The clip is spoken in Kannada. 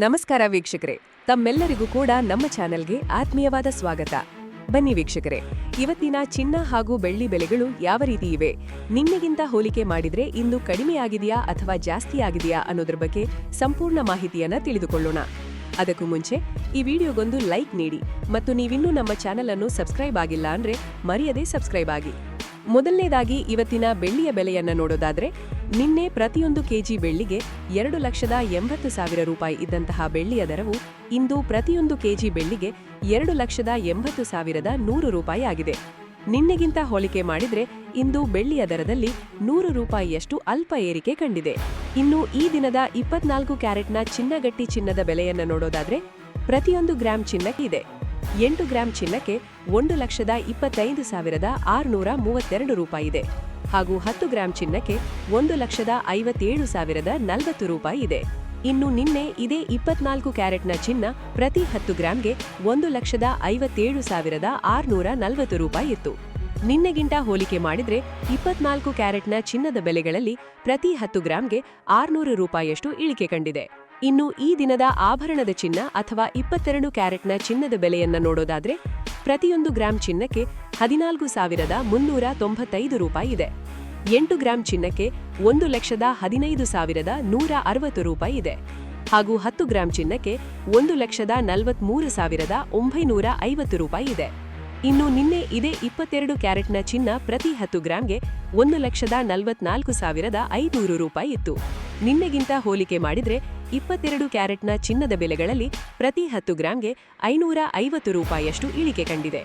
ನಮಸ್ಕಾರ ವೀಕ್ಷಕರೇ, ತಮ್ಮೆಲ್ಲರಿಗೂ ಕೂಡ ನಮ್ಮ ಚಾನೆಲ್ಗೆ ಆತ್ಮೀಯವಾದ ಸ್ವಾಗತ. ಬನ್ನಿ ವೀಕ್ಷಕರೇ, ಇವತ್ತಿನ ಚಿನ್ನ ಹಾಗೂ ಬೆಳ್ಳಿ ಬೆಲೆಗಳು ಯಾವ ರೀತಿ ಇವೆ, ನಿನ್ನೆಗಿಂತ ಹೋಲಿಕೆ ಮಾಡಿದ್ರೆ ಇಂದು ಕಡಿಮೆಯಾಗಿದೆಯಾ ಅಥವಾ ಜಾಸ್ತಿ ಆಗಿದೆಯಾ ಅನ್ನೋದ್ರ ಬಗ್ಗೆ ಸಂಪೂರ್ಣ ಮಾಹಿತಿಯನ್ನ ತಿಳಿದುಕೊಳ್ಳೋಣ. ಅದಕ್ಕೂ ಮುಂಚೆ ಈ ವಿಡಿಯೋಗೊಂದು ಲೈಕ್ ನೀಡಿ ಮತ್ತು ನೀವಿನ್ನೂ ನಮ್ಮ ಚಾನೆಲ್ ಅನ್ನು ಸಬ್ಸ್ಕ್ರೈಬ್ ಆಗಿಲ್ಲ ಅಂದ್ರೆ ಮರೆಯದೆ ಸಬ್ಸ್ಕ್ರೈಬ್ ಆಗಿ. ಮೊದಲನೇದಾಗಿ ಇವತ್ತಿನ ಬೆಳ್ಳಿಯ ಬೆಲೆಯನ್ನ ನೋಡೋದಾದ್ರೆ, ನಿನ್ನೆ ಪ್ರತಿಯೊಂದು ಕೆಜಿ ಬೆಳ್ಳಿಗೆ 2,80,000 ರೂಪಾಯಿ ಇದ್ದಂತಹ ಬೆಳ್ಳಿಯ ದರವು ಇಂದು ಪ್ರತಿಯೊಂದು ಕೆಜಿ ಬೆಳ್ಳಿಗೆ 2,80,100 ರೂಪಾಯಿ ಆಗಿದೆ. ನಿನ್ನೆಗಿಂತ ಹೋಲಿಕೆ ಮಾಡಿದ್ರೆ ಇಂದು ಬೆಳ್ಳಿಯ ದರದಲ್ಲಿ 100 ರೂಪಾಯಿಯಷ್ಟು ಅಲ್ಪ ಏರಿಕೆ ಕಂಡಿದೆ. ಇನ್ನು ಈ ದಿನದ 24 ಕ್ಯಾರೆಟ್ನ ಚಿನ್ನಗಟ್ಟಿ ಚಿನ್ನದ ಬೆಲೆಯನ್ನ ನೋಡೋದಾದ್ರೆ, ಪ್ರತಿಯೊಂದು ಗ್ರಾಂ ಚಿನ್ನಕ್ಕೆ ಇದೆ 8 ಗ್ರಾಂ ಚಿನ್ನಕ್ಕೆ 1,25,632 ರೂಪಾಯಿ ಇದೆ ಹಾಗೂ 10 ಗ್ರಾಂ ಚಿನ್ನಕ್ಕೆ 1,57,040 ರೂಪಾಯಿ ಇದೆ. ಇನ್ನು ನಿನ್ನೆ ಇದೇ 24 ಕ್ಯಾರೆಟ್ನ ಚಿನ್ನ ಪ್ರತಿ 10 ಗ್ರಾಂಗೆ 1,57,640 ರೂಪಾಯಿ ಇತ್ತು. ನಿನ್ನೆಗಿಂತ ಹೋಲಿಕೆ ಮಾಡಿದ್ರೆ 24 ಕ್ಯಾರೆಟ್ನ ಚಿನ್ನದ ಬೆಲೆಗಳಲ್ಲಿ ಪ್ರತಿ 10 ಗ್ರಾಂಗೆ 600 ರೂಪಾಯಿಯಷ್ಟು ಇಳಿಕೆ ಕಂಡಿದೆ. ಇನ್ನು ಈ ದಿನದ ಆಭರಣದ ಚಿನ್ನ ಅಥವಾ 22 ಕ್ಯಾರೆಟ್ನ ಚಿನ್ನದ ಬೆಲೆಯನ್ನ ನೋಡೋದಾದ್ರೆ, ಪ್ರತಿಯೊಂದು ಗ್ರಾಂ ಚಿನ್ನಕ್ಕೆ 14,395 ರೂಪಾಯಿ ಇದೆ. 8 ಗ್ರಾಂ ಚಿನ್ನಕ್ಕೆ 1,15,160 ರೂಪಾಯಿ ಇದೆ ಹಾಗೂ 10 ಗ್ರಾಂ ಚಿನ್ನಕ್ಕೆ 1,43,950 ರೂಪಾಯಿ ಇದೆ. ಇನ್ನು ನಿನ್ನೆ ಇದೇ 22 ಕ್ಯಾರೆಟ್ನ ಚಿನ್ನ ಪ್ರತಿ 10 ಗ್ರಾಂಗೆ 1,44,500 ರೂಪಾಯಿ ಇತ್ತು. ನಿನ್ನೆಗಿಂತ ಹೋಲಿಕೆ ಮಾಡಿದ್ರೆ 22 ಕ್ಯಾರೆಟ್ನ ಚಿನ್ನದ ಬೆಲೆಗಳಲ್ಲಿ ಪ್ರತಿ 10 ಗ್ರಾಂಗೆ 550 ರೂಪಾಯಿಯಷ್ಟು ಇಳಿಕೆ ಕಂಡಿದೆ.